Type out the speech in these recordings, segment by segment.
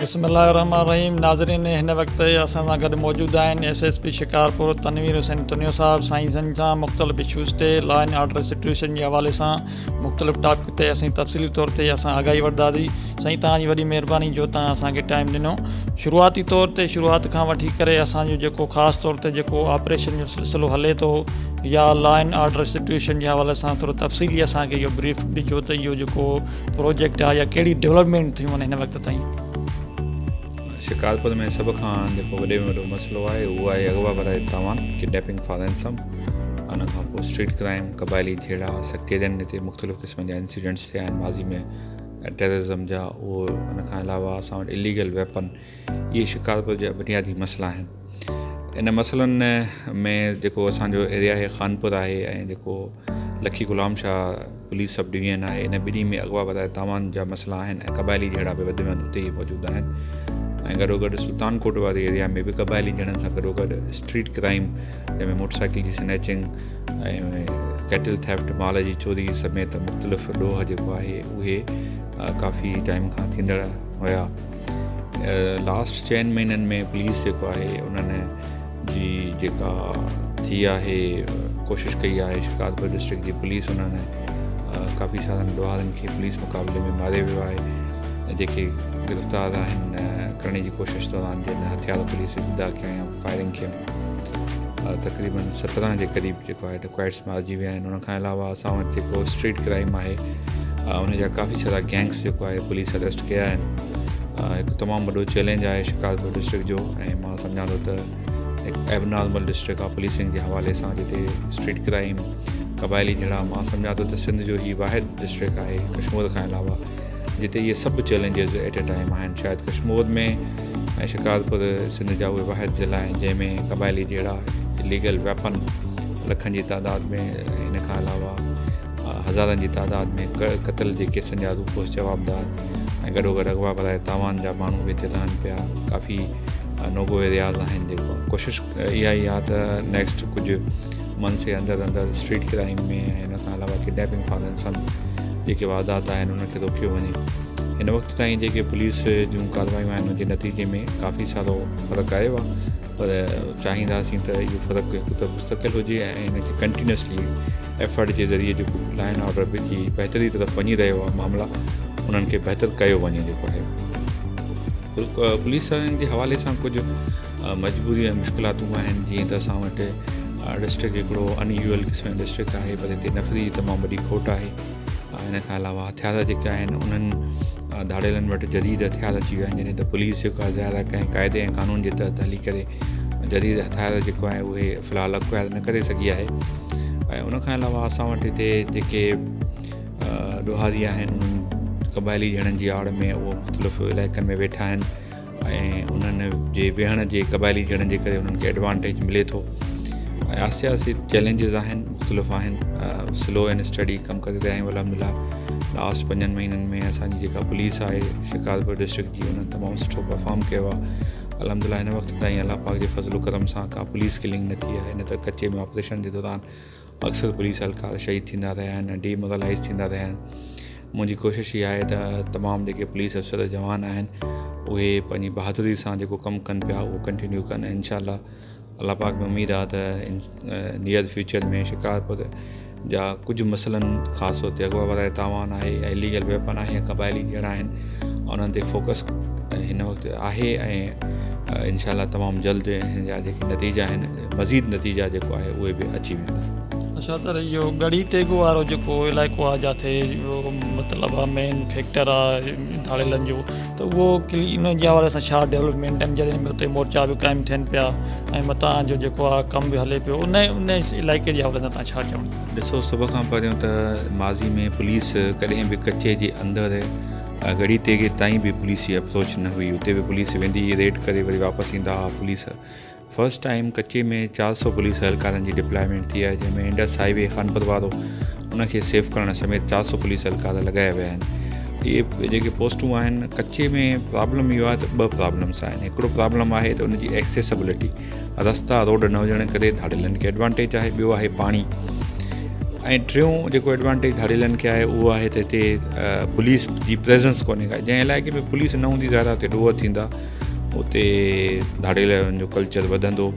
बिस्मिल्लाहिर्रहमानिर्रहीम। नाज़रीन, हिन वक़्तु असां सां गॾु मौजूदु आहिनि SSP शिकारपुर तनवीर हुसैन तुनियो साहिब। साईं सां मुख़्तलिफ़ इशूज़ ते लॉ एंड ऑर्डर सिचुएशन जे हवाले सां मुख़्तलिफ़ टॉपिक ते असीं तफ़सीली तौर ते असां आगाही वठंदासीं। साईं, तव्हांजी वॾी महिरबानी जो तव्हां असांखे टाइम ॾिनो। शुरूआती तौर ते शुरूआत खां वठी करे असांजो जेको ख़ासि तौर ते जेको ऑपरेशन जो सिलसिलो हले थो या लॉ एंड ऑर्डर सिचुएशन जे हवाले सां थोरो तफ़सीली असांखे इहो ब्रीफ ॾिजो त इहो जेको प्रोजेक्ट आहे या कहिड़ी डेवलपमेंट थियूं आहिनि हिन वक़्तु ताईं। शिकारपुर में सब खां जेको वॾे में वॾो मसइलो आहे उहो आहे अगवा बराए तावान, किडनैपिंग फॉर रैंसम। उन खां पोइ स्ट्रीट क्राइम, क़बाइली झेड़ा, सकेरियन हिते मुख़्तलिफ़ क़िस्मनि जा इंसिडेंट्स थिया आहिनि माज़ी में, टेररिज़म जा। उहो उन खां अलावा असां वटि इलीगल वेपन, इहे शिकारपुर जा बुनियादी मसइला आहिनि। इन मसइलनि में जेको असांजो एरिया आहे खानपुर आहे ऐं जेको लखी Ghulam Shah police sub division आहे, इन ॿिन्ही में अगवा बराए तावान जा मसइला आहिनि ऐं क़बाइली झेड़ा बि वधि में वधि उते ई मौजूदु आहिनि। ऐं गॾोगॾु सुल्तानकोट वारे एरिया में बि क़बाइली झेड़नि सां गॾोगॾु स्ट्रीट क्राइम, जंहिंमें मोटरसाइकिल जी स्नैचिंग ऐं कैटल थेफ्ट, माल जी चोरी समेत मुख़्तलिफ़ ॾोह जेको आहे उहे काफ़ी टाइम खां थींदड़ हुया। लास्ट 4 महीननि में पुलिस जेको आहे उन्हनि जी जेका थी आहे कोशिशि कई आहे, शिकारपुर डिस्ट्रिक्ट जी पुलिस उन्हनि काफ़ी सारनि ॾोहारनि खे पुलिस मुक़ाबले में मारे वियो आहे। जेके गिरफ़्तार आहिनि करण जी कोशिशि दौरान जिन हथियार पुलिस ज़िदा कया या फायरिंग कयूं, तक़रीबन 17 जे क़रीब जेको आहे डकैट्स मारिजी विया आहिनि। उनखां अलावा असां वटि जेको स्ट्रीट क्राइम आहे उनजा काफ़ी सारा गैंग्स जेको आहे पुलिस अरेस्ट कया आहिनि। हिकु तमामु वॾो चैलेंज आहे शिकारपुर डिस्ट्रिक्ट जो, ऐं मां सम्झां थो त हिकु एबनॉर्मल डिस्ट्रिक्ट आहे पुलिसिंग जे हवाले सां, जिते स्ट्रीट क्राइम, क़बाइली झेड़ा, मां सम्झां थो त सिंध जो ही वाहिद डिस्ट्रिक्ट आहे कश्मीर खां अलावा जिते इहे सभु चैलेंजिस एट ए टाइम आहिनि। शायदि कश्मीर में ऐं शिकारपुर सिंध जा उहे वाहिद ज़िला आहिनि जंहिंमें क़बाइली झेड़ा, इलीगल वेपन लखनि जी तादाद में, इन खां अलावा हज़ारनि जी तादाद में क़त्ल जे केसनि जा रूपोस जवाबदार ऐं गॾोगॾु अगवा बराए तावान जा माण्हू बि हिते रहनि पिया। काफ़ी नोगो एरियाज़ आहिनि। जेको कोशिशि इहा ई आहे त नेक्स्ट कुझु मंथ्स जे अंदरि अंदरि स्ट्रीट क्राइम में ऐं इन खां अलावा किडनैपिंग फॉर रैंसम जेके वारदात आहिनि उनखे रोकियो वञे। हिन वक़्तु ताईं जेके पुलिस जूं कार्रवायूं आहिनि उनजे नतीजे में काफ़ी सारो फ़र्क़ु आयो आहे, पर चाहींदासीं त इहो फ़र्क़ु हिकु त मुस्तक़िल हुजे ऐं इनखे कंटिन्यूसली एफर्ट जे ज़रिए जेको लॉ एंड ऑर्डर जी बहितरी तरफ़ वञी रहियो आहे मामला, उन्हनि खे बहितर कयो वञे। जेको आहे पुलिस जे हवाले सां कुझु मजबूरी ऐं मुश्किलातूं आहिनि। जीअं त असां वटि डिस्ट्रिक्ट हिकिड़ो अनयूज़ुअल क़िस्म जो डिस्ट्रिक्ट आहे, पर हिते नफ़री तमामु वॾी खोट आहे। इन खां अलावा हथियार जेके आहिनि उन्हनि धाड़ेलनि वटि जदीद हथियार अची विया आहिनि, जॾहिं त पुलिस जेको आहे ज़ाहिर आहे कंहिं क़ाइदे ऐं क़ानून जे तहत हली करे जदीद हथियार जेको आहे उहे फ़िलहालु अक्वायर न करे सघी आहे। ऐं उनखां अलावा असां वटि हिते जेके ॾोहारी आहिनि उन्हनि क़बाइली झेड़नि जी आड़ में उहो मुख़्तलिफ़ इलाइक़नि में वेठा आहिनि ऐं उन्हनि जे वेहण जे क़बाइली झेड़नि जे करे उन्हनि खे एडवांटेज मिले थो। ऐं आसे पासे चैलेंजिस आहिनि, मुख़्तलिफ़ आहिनि। स्लो एंड स्टडी कमु करे रहिया आहियूं अल्हम्दुलिल्लाह। लास्ट 5 महीननि में असांजी जेका पुलिस आहे शिकारपुर डिस्ट्रिक्ट जी, उन्हनि तमामु सुठो परफॉर्म कयो आहे अल्हम्दुलिल्लाह। हिन वक़्तु ताईं अल्लाह पाक जे फज़ल करम सां का पुलिस किलिंग न थी आहे। न त कचे में ऑपरेशन जे दौरान अक्सर पुलिस हल्का शहीद थींदा रहिया आहिनि, डीमोरलाइज़ थींदा रहिया आहिनि। मुंहिंजी कोशिशि इहा आहे त तमामु जेके पुलिस अफ़सर जवान आहिनि उहे पंहिंजी बहादुरी सां जेको कमु कनि पिया उहो कंटिन्यू कनि। इंशाअल्लाह अल्लाह पाक में उमेदु आहे त नियर फ्यूचर में शिकारपुर जा कुझु मसइलनि ख़ासि तौर ते अगवा बराए तावान आहे या इलीगल वेपन आहे या क़बाइली झेड़ा आहिनि, उन्हनि ते फोकस हिन वक़्तु आहे ऐं इंशाअल्लाह तमामु जल्द हिन जा जेके नतीजा आहिनि, मज़ीद नतीजा जेको आहे उहे बि अची वेंदा। अच्छा सर, इहो गड़ी तेगो वारो जेको इलाइक़ो आहे जिथे मतिलबु आहे मेन फैक्टर आहे धाड़ेलनि जो, त उहो उन जे हवाले सां छा डेवलपमेंट आहिनि जॾहिं उते मोर्चा बि क़ाइमु थियनि पिया ऐं मतां जो जेको आहे कमु बि हले पियो, उन इलाइक़े जे हवाले सां तव्हां छा चवणु? ॾिसो, सभ खां पहिरियों त माज़ी में पुलिस कॾहिं बि कचे जे अंदरि गड़ी तेगे ताईं बि पुलिस जी अप्रोच न हुई। उते बि पुलिस वेंदी, रेड करे वरी वापसि ईंदा हुआ पुलिस। फर्स्ट टाइम कचे में 400 पुलिस एहलकारनि जी डिप्लॉयमेंट थी आहे, जंहिंमें इंडस हाईवे खानपुर वारो उनखे सेफ करण समेत 400 पुलिस एहलकार लॻाया विया आहिनि। इहे जेके पोस्टूं आहिनि, कचे में प्रॉब्लम इहो आहे त 2 प्रॉब्लम्स आहिनि। हिकिड़ो प्रॉब्लम आहे त उनजी एक्सेसिबिलिटी, रस्ता रोड न हुजण करे धाड़ेलनि खे एडवांटेज आहे। ॿियो आहे पाणी। ऐं टियों जेको एडवांटेज धाड़ेलनि खे आहे उहो आहे त हिते पुलिस जी प्रेजेंस कोन्हे का, जंहिं इलाइक़े में पुलिस न हूंदी ज़्यादा हुते ॾोह थींदा, उते धाड़ेलनि जो कल्चर वधंदो।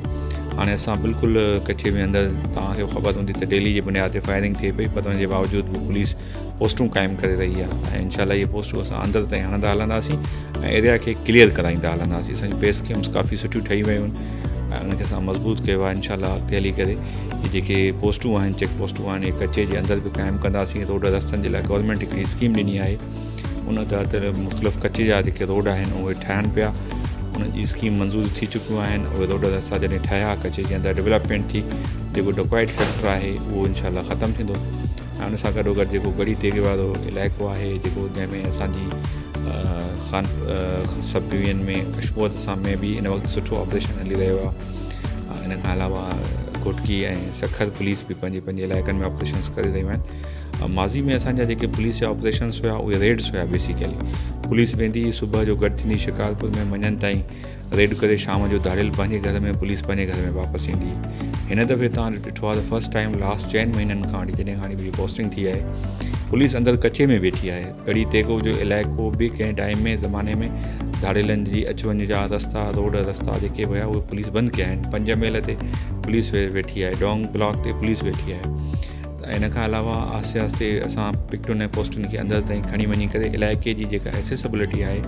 हाणे असां बिल्कुलु कचे में अंदरि तव्हांखे ख़बर हूंदी त डेली जे बुनियाद ते फायरिंग थिए पई, पर हुनजे बावजूदि बि पुलिस पोस्टूं क़ाइमु करे रही आहे ऐं इनशाला इहे पोस्टूं असां अंदरि ताईं हणंदा हलंदासीं ऐं एरिया खे क्लियर कराईंदा हलंदासीं। असांजी बेस कैम्प्स काफ़ी सुठियूं ठही वियूं आहिनि ऐं उनखे असां मज़बूत कयो आहे। इनशाला अॻिते हली करे इहे जेके पोस्टूं आहिनि, चेक पोस्टूं आहिनि, इहे कचे जे अंदरि बि क़ाइमु कंदासीं। रोड रस्तनि जे लाइ गवर्नमेंट हिकिड़ी स्कीम ॾिनी आहे, उन तहत मुख़्तलिफ़ कचे जा जेके रोड आहिनि उहे ठहनि पिया, उनजी स्कीम मंज़ूर थी चुकियूं आहिनि। उहे रोड रस्ता जॾहिं ठहिया, कचे जे अंदरि डेवलपमेंट थी, जेको डोक्वाइट फैक्टर आहे उहो इनशाला ख़तमु थींदो ऐं उन सां गॾोगॾु जेको गड़ी तेगे वारो इलाइक़ो आहे, जेको जंहिंमें असांजी खान सब डिवीजन में कशमोर सां में बि इन वक़्तु सुठो ऑपरेशन हली रहियो आहे। इन खां अलावा घोटकी ऐं सखर पुलिस बि पंहिंजे इलाइक़नि में ऑपरेशन्स करे रहियूं आहिनि। माज़ी में असांजा जेके पुलिस जा ऑपरेशन्स हुआ उहे रेड्स हुआ। बेसिकली पुलिस वेंदी, सुबुह जो गॾु थींदी शिकारपुर में, मंझंदि ताईं रेड करे, शाम जो धाड़ेल पंहिंजे घर में, पुलिस पंहिंजे घर में वापसि ईंदी। हिन दफ़े तव्हां ॾिठो आहे त फस्ट टाइम लास्ट 4 महीननि खां वठी जॾहिं खां पोस्टिंग थी आहे, पुलिस अंदरि कचे में वेठी आहे। गड़ी तेगो जो इलाइक़ो बि कंहिं टाइम में ज़माने में धाड़ेलनि जी अचु वञ जा रस्ता, रोड रस्ता जेके हुया उहे पुलिस बंदि कया आहिनि। 5 मेल ते पुलिस वेठी आहे, डोंग ब्लॉक ते पुलिस वेठी आहे। इन खां अलावा आस्ते आस्ते असां पिकटुनि ऐं पोस्टुनि खे अंदरि ताईं खणी वञी करे इलाइक़े जी जेका एक्सेसिबिलिटी आहे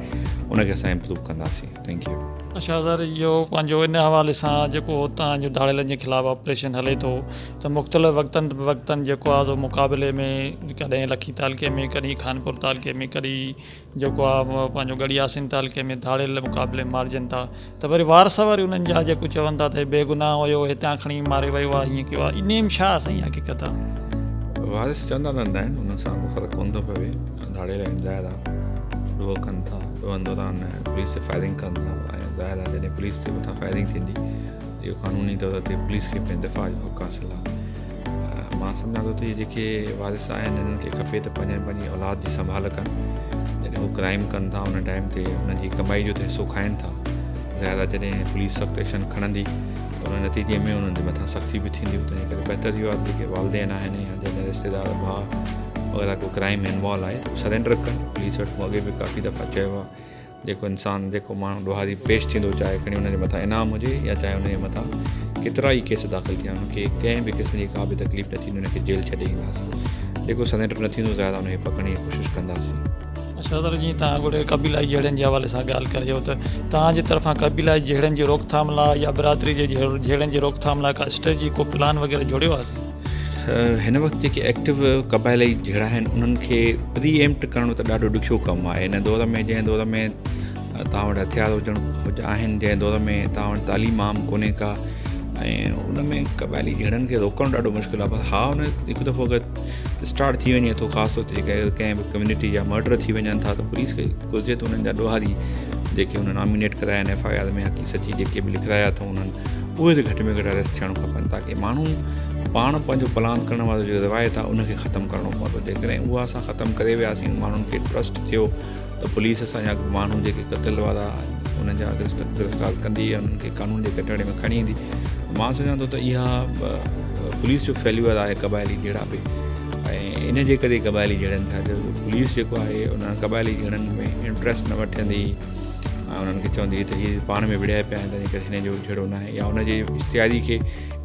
उनखे असां इम्प्रूव कंदासीं। Thank U. अच्छा सर, इहो पंहिंजो इन हवाले सां जेको तव्हांजो धाड़ेलनि जे ख़िलाफ़ु ऑपरेशन हले थो त मुख़्तलिफ़ वक़्तनि जेको आहे मुक़ाबले में कॾहिं लखी तालुके में, कॾहिं खानपुर तालुके में, कॾहिं जेको आहे पंहिंजो गड़ियासिन तालुके में धाड़ेल मुक़ाबले मारिजनि था, त वरी वार सवारी उन्हनि जा जेको चवनि था त बेगुनाह हुयो, हितां खणी मारे वियो आहे, हीअं कयो आहे, इन में छा साईं हक़ीक़त आहे? वारिस चवंदा रहंदा आहिनि, हुन सां को फ़र्क़ु कोन थो पवे। धाड़ेल आहिनि, ज़ाहिर आहे ॾोह कनि था, ॾोहनि दौरान पुलिस ते फायरिंग कनि था ऐं ज़ाहिर आहे जॾहिं पुलिस ते मथां फायरिंग थींदी, इहो क़ानूनी तौर ते पुलिस खे पंहिंजे दिफ़ा जो हक़ हासिलु आहे। मां सम्झां थो त इहे जेके वारिस आहिनि इन्हनि खे खपे त पंहिंजी औलाद जी संभाल कनि। जॾहिं हू क्राइम कनि था उन टाइम ते उन्हनि जी कमाई जो त हिसो खाइनि था। ज़ाहिर आहे जॾहिं पुलिस सख़्तु एक्शन खणंदी त उन नतीजे में उन्हनि जे मथां सख़्ती बि थींदी। तंहिं करे बहितर इहो आहे जेके वालदेन आहिनि या जंहिंजा रिश्तेदार भाउ वग़ैरह को क्राइम में इन्वॉल्व आहे त सरेंडर कनि। पुलिस वटि अॻे बि काफ़ी दफ़ा चयो आहे, जेको इंसानु जेको माण्हू ॾोहारी पेश थींदो, चाहे खणी हुनजे मथां इनाम हुजे या चाहे हुनजे मथां केतिरा ई केस दाख़िल थिया, हुनखे कंहिं बि क़िस्म जी का बि तकलीफ़ न थींदी, हुनखे जेल छॾे ईंदासीं। जेको सरेंडर न थींदो ज़्यादा हुनखे पकड़ण जी कोशिशि कंदासीं। अच्छा सर, जीअं तव्हां ॻोल्हे क़बीलाई जहिड़नि जे हवाले सां ॻाल्हि करियो त तव्हांजे तरफ़ां क़बीलाई जहिड़नि जी रोकथाम लाइ या बिरादरी जे जहिड़नि जी रोकथाम लाइ का स्ट्रेटजी, को प्लान वग़ैरह जोड़ियो आहे? हिन वक़्तु जेके एक्टिव क़बाइलाई जहिड़ा आहिनि उन्हनि खे प्रीएम्प्ट करणो त ॾाढो ॾुखियो कमु आहे। हिन दौर में, जंहिं दौर में तव्हां वटि हथियार आहिनि, जंहिं दौर में तव्हां वटि तालीम आम कोन्हे का, ऐं उन में क़बाइली जहिड़नि खे रोकणु ॾाढो मुश्किल आहे। पर हा, हुन हिकु दफ़ो अगरि स्टार्ट थी वञे थो, ख़ासि तौर ते जेके कंहिं बि कम्यूनिटी जा मर्डर थी वञनि था, त पुलिस खे घुरिजे त उन्हनि जा ॾोहारी जेके हुन नॉमिनेट कराया आहिनि FIR में, हक़ी सची जेके बि लिखाया अथऊं उन्हनि, उहे त घटि में घटि अरेस्ट थियणु खपनि, ताकी माण्हू पाण पंहिंजो प्लान करण वारो जो रिवायत आहे उनखे ख़तमु करिणो पवंदो। जेकॾहिं उहा असां ख़तमु करे वियासीं, माण्हुनि खे ट्रस्ट थियो त पुलिस असांजा माण्हू जेके क़तल वारा उन्हनि जा गिरफ़्तार कंदी ऐं उन्हनि खे कानून जे कटड़े में खणी ईंदी। मां सम्झां थो त इहा पुलिस जो फेल्यूअर आहे क़बाइली जहिड़ा बि, ऐं इन जे करे क़बाइली जहिड़नि थिया जो पुलिस जेको आहे उन क़बाइली जहिड़नि में इंट्रस्ट न वठंदी ऐं उन्हनि खे चवंदी त हीअ पाण में विढ़िया पिया आहिनि, तंहिं करे हिन जो जहिड़ो न आहे, या हुनजे इश्तिहारी खे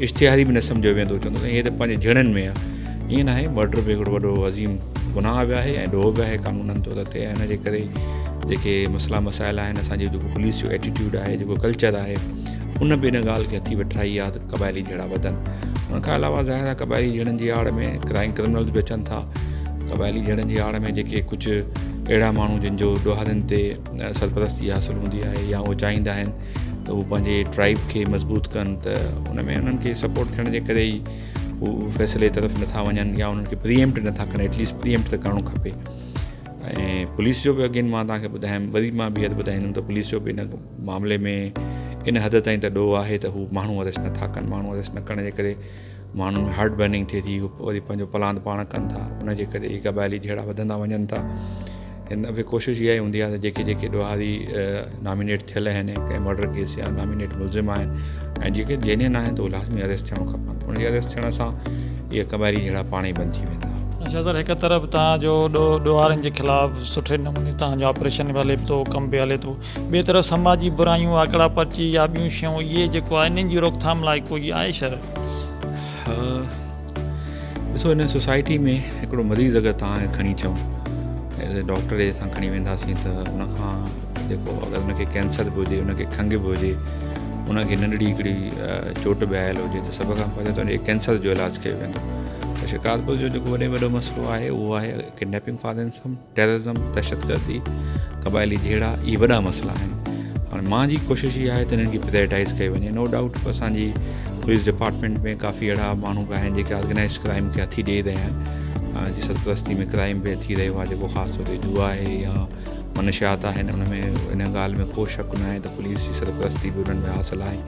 इश्तिहारी बि न सम्झो वेंदो, चवंदो त हीअ त पंहिंजे जड़नि में आहे। ईअं न आहे, मर्डर बि हिकिड़ो वॾो अज़ीम गुनाह बि आहे ऐं ॾोह बि आहे कानूननि तौर ते। ऐं हिन जे करे जेके मसइला मसाइल आहिनि, असांजो जेको पुलिस जो एटीट्यूड आहे, जेको कल्चर आहे, उन बि इन ॻाल्हि खे हथी वेठाई आहे त क़बाइली जहिड़ा वधनि। उन खां अलावा ज़ाहिर आहे क़बाइली जहिड़नि जी आड़ में क्रिमिनल्स बि अचनि था। क़बाइली जहिड़नि जी आड़ में जेके कुझु अहिड़ा माण्हू जिन जो ॾोहारनि ते सरपरस्ती हासिलु हूंदी आहे या उहे चाहींदा आहिनि त उहे पंहिंजे ट्राइब खे मज़बूत कनि, त उन में उन्हनि खे सपोर्ट थियण जे करे ई हू फ़ैसिले तरफ़ नथा वञनि या उन्हनि खे प्रीएम्प्ट नथा कनि। एटलीस्ट प्रीएम्प्ट त करणो खपे। ऐं पुलिस जो बि अॻिन मां तव्हांखे ॿुधायां, वरी मां ॿी हदि ॿुधाईंदुमि त पुलिस जो बि इन मामले में इन हद ताईं त ॾोह आहे त हू माण्हू अरेस्ट नथा कनि। माण्हू अरेस्ट न करण जे करे माण्हुनि में हार्ट बर्निंग थिए थी, वरी पंहिंजो प्लान पाण कनि था, उनजे करे ई क़बाइली जहिड़ा वधंदा वञनि था। हिन दफ़े कोशिशि इहा ई हूंदी आहे त जेके ॾोहारी नॉमिनेट थियल आहिनि कंहिं मर्डर केस या नॉमिनेट मुलज़िम आहिनि ऐं जेके जेन्युइन आहिनि त उहे लाज़मी अरेस्ट थियणो खपनि। उनजे अरेस्ट थियण सां इहे क़बाइली जहिड़ा पाण ई बंदि थी वेंदा। अच्छा सर, हिकु तरफ़ तव्हांजो ॾोहारनि जे ख़िलाफ़ु सुठे नमूने तव्हांजो ऑपरेशन बि हले थो, कमु बि हले थो, ॿिए तरफ़ समाजी बुरायूं, आकड़ा पर्ची या ॿियूं शयूं, इहे जेको आहे इन्हनि जी रोकथाम लाइ कोई आहे शर? ॾिसो, हिन सोसाइटी में हिकिड़ो मरीज़ अगरि तव्हां खणी अचूं एज़ ए डॉक्टर जे सां खणी वेंदासीं त उनखां जेको अगरि उनखे कैंसर बि हुजे, उनखे खंघि बि हुजे, उनखे नंढड़ी हिकिड़ी चोट बि आयल हुजे, त सभ खां पहिरियों त उनखे कैंसर जो इलाजु कयो वेंदो। त शिकारपुर जो जेको वॾे में वॾो मसइलो आहे उहो आहे किडनैपिंग फॉर रैंसम, टेररिज्म, दहशतगर्दी, क़बाइली जहिड़ा इहे वॾा मसइला आहिनि। हाणे मां जी कोशिशि इहा आहे त हिननि खे प्रायोरिटाइज़ कयो वञे। नो डाउट असांजी पुलिस डिपार्टमेंट में काफ़ी अहिड़ा माण्हू बि आहिनि जेके ऑर्गेनाइज़ क्राइम खे हथी ॾेई रहिया आहिनि, जी सरपरस्ती में क्राइम बि थी रहियो आहे, जेको ख़ासि तौर ते जुआ आहे या मनशियात आहिनि, उन में इन ॻाल्हि में को शक न आहे त पुलिस जी सरपरस्ती बि उन्हनि में हासिलु आहे।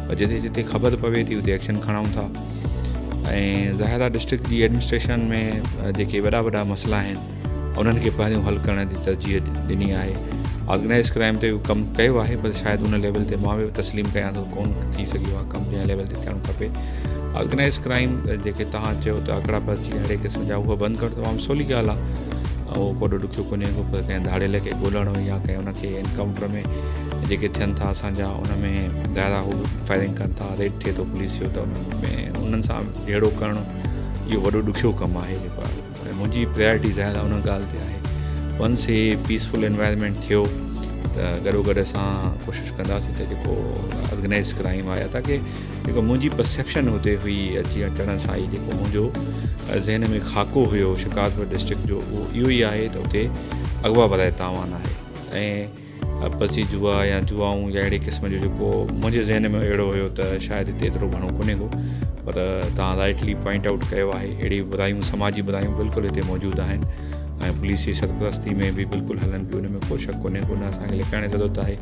पर जिते जिते ख़बर पवे थी उते एक्शन खणूं था। ऐं ज़ाहिर आहे डिस्ट्रिक्ट जी एडमिनिस्ट्रेशन में जेके वॾा वॾा मसइला आहिनि उन्हनि खे पहिरियों हल करण जी तरजीह ॾिनी आहे। ऑर्गेनाइज़ क्राइम ते कमु कयो आहे, पर शायदि उन लेवल ते मां बि तस्लीम कयां थो कोन थी सघियो आहे कमु जंहिं लेवल ते थियणु खपे। ऑर्गेनाइज़ क्राइम जेके तव्हां चयो त आकड़ा पर्ची अहिड़े क़िस्म जा, उहा बंदि करणु तमामु सवली ॻाल्हि आहे। उहो कोॾो ॾुखियो कोन्हे को, पर कंहिं धाड़ेल खे ॻोल्हणु या कंहिं उनखे एनकाउंटर में जेके थियनि था असांजा, उन में ज़ाहिर आहे हू फायरिंग कनि था, रेड थिए थो पुलिस जो, त उन में उन्हनि सां जहिड़ो करणु इहो वॾो ॾुखियो कमु आहे जेको आहे। मुंहिंजी प्रायोरिटी ज़ाहिर आहे उन ॻाल्हि ते आहे। वंस हे पीसफुल एनवायरनमेंट थियो त गॾो गॾु असां कोशिशि कंदासीं त जेको ऑर्गेनाइज़ क्राइम आहे, ताकी जेको मुंहिंजी परसेप्शन हुते हुई अची अचण सां ई जेको मुंहिंजो ज़हन में खाको हुयो शिकारपुर डिस्ट्रिक्ट जो, उहो इहो ई आहे त उते अॻुवा वधाए तावान आहे। ऐं पर्ची जुआ या जुआऊं या अहिड़े क़िस्म जो जेको मुंहिंजे ज़हन में अहिड़ो हुयो त शायदि हिते एतिरो घणो कोन्हे को, पर तव्हां राइटली पॉइंट आउट कयो आहे। अहिड़ी बुरायूं, समाजी बुरायूं बिल्कुलु हिते मौजूदु आहिनि ऐं पुलिस जी सरपरस्ती में बि बिल्कुलु हलनि पियूं, उन में को शक कोन्हे को। न असांखे लिकाइण जी ज़रूरत आहे,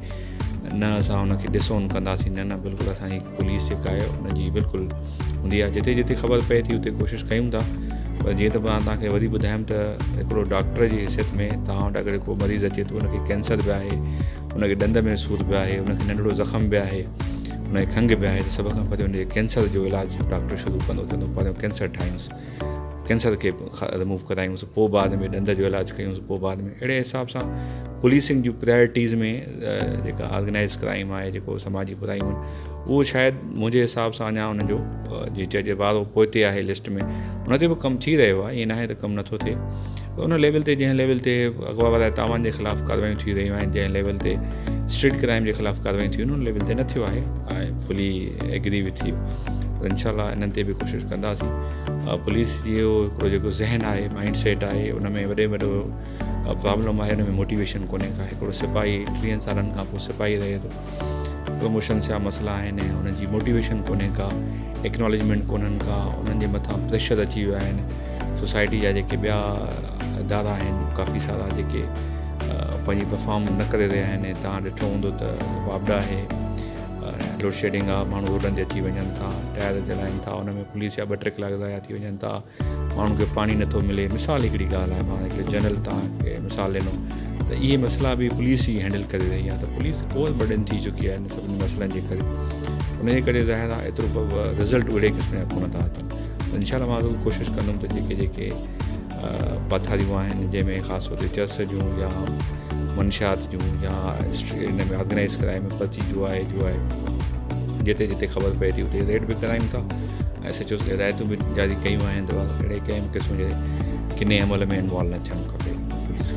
न असां हुनखे ॾिसोन कंदासीं, न बिल्कुलु असांजी पुलिस जेका आहे उनजी बिल्कुलु हूंदी आहे। जिते जिते ख़बर पए थी उते कोशिशि कयूं था। पर जीअं त मां तव्हांखे वरी ॿुधायमि त हिकिड़ो डॉक्टर जी हैसियत में तव्हां वटि अगरि को मरीज़ अचे थो, उनखे कैंसर बि आहे, उनखे ॾंद में सूरु बि आहे, उनखे नंढिड़ो ज़ख़म बि आहे, उनखे खंघि बि आहे, त सभ खां पहिरियों उनजे कैंसर जो इलाजु डॉक्टर शुरू कंदो त पहिरियों कैंसर ठाहियूंसि, कैंसर खे रिमूव करायूंसि, पोइ बाद में ॾंद जो इलाजु कयूंसि, पोइ बाद में। अहिड़े हिसाब सां पुलिसिंग जूं प्रायोरिटीज़ में जेका ऑर्गेनाइज़ क्राइम आहे, जेको समाजी बुरायूं आहिनि, उहो शायदि मुंहिंजे हिसाब सां अञा उनजो जी चइजे वारो पोइते आहे लिस्ट में, उन ते बि कमु थी रहियो आहे। ईअं न आहे त कमु नथो थिए। उन लेवल ते जंहिं लेवल ते अॻुवा वधाए तावान जे ख़िलाफ़ु कार्रवाइयूं थी रहियूं आहिनि, जंहिं लेवल ते स्ट्रीट क्राइम जे ख़िलाफ़ु कार्रवाइयूं थियूं आहिनि, उन लेवल ते न थियो आहे। ऐं फुली एग्री विथ यू, पर इनशाला इन्हनि ते बि कोशिशि कंदासीं। पुलिस जो हिकिड़ो जेको ज़हन आहे, माइंड सेट आहे, उन में वॾे वॾो प्रॉब्लम आहे, उन में मोटिवेशन कोन्हे का। हिकिड़ो सिपाही 30 सालनि खां पोइ सिपाही रहे थो, प्रमोशन जा मसइला आहिनि, उनजी मोटिवेशन कोन्हे का, एक्नॉलेजमेंट कोन्हनि का, उन्हनि जे मथां प्रेशर अची विया आहिनि। सोसाइटी जा जेके ॿिया इदारा आहिनि काफ़ी सारा जेके पंहिंजी परफॉर्म न करे रहिया आहिनि। तव्हां ॾिठो हूंदो त वापडा आहे, लोड शेडिंग आहे, माण्हू रोडनि ते अची वञनि था, टायर जलाइनि था, उन में पुलिस जा 2-3 कलाक ज़ाया थी वञनि था, माण्हू खे पाणी नथो मिले। मिसाल हिकिड़ी ॻाल्हि आहे, मां हिकिड़े जनरल तव्हांखे मिसाल ॾिनो त इहे मसइला बि पुलिस ई हैंडल करे रही आहे। त पुलिस ओवर बर्डन थी चुकी आहे इन सभिनी मसइलनि जे करे। उनजे करे ज़ाहिर आहे एतिरो रिज़ल्ट अहिड़े क़िस्म जा कोन था अचनि। इनशा मां ज़रूरु कोशिशि कंदुमि त जेके जेके पथारियूं आहिनि, जंहिंमें ख़ासि तौर ते चर्च जूं या मनशियात जूं या इन में ऑर्गेनाइज़ क्राइम में पर्ची जो आहे जिते जिते ख़बर पए थी उते रेड बि करायूं था ऐं SHO खे हिदायतूं बि जारी कयूं आहिनि त अहिड़े कंहिं क़िस्म जे किने अमल में इन्वॉल्व न थियणु खपे पुलिस।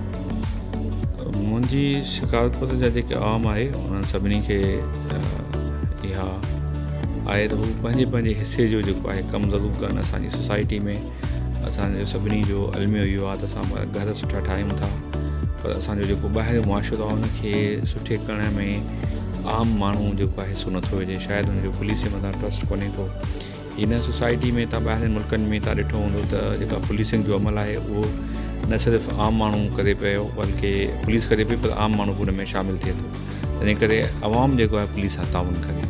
मुंहिंजी शिकारपुर जा जेके आवाम आहे उन्हनि सभिनी खे इहा आहे त हू पंहिंजे पंहिंजे हिसे जो जेको आहे कमु ज़रूरु कनि। असांजी सोसाइटी में असांजो सभिनी जो अलमियो इहो आहे त असां घर सुठा ठाहियूं था, पर असांजो जेको ॿाहिरि मुआशिरो आहे उनखे सुठे करण में आम माण्हू जेको आहे हिसो नथो विझे। शायदि हुनजो पुलिस जे मथां ट्रस्ट कोन्हे को। हिन सोसाइटी में तव्हां ॿाहिरि मुल्कनि में तव्हां ॾिठो हूंदो त जेका पुलिसिंग जो अमल आहे उहो न सिर्फ़ु आम माण्हू करे पियो बल्कि पुलिस करे पई, पर आम माण्हू बि हुन में शामिलु थिए थो। तंहिं करे अवाम जेको आहे पुलिस सां ताउन करे।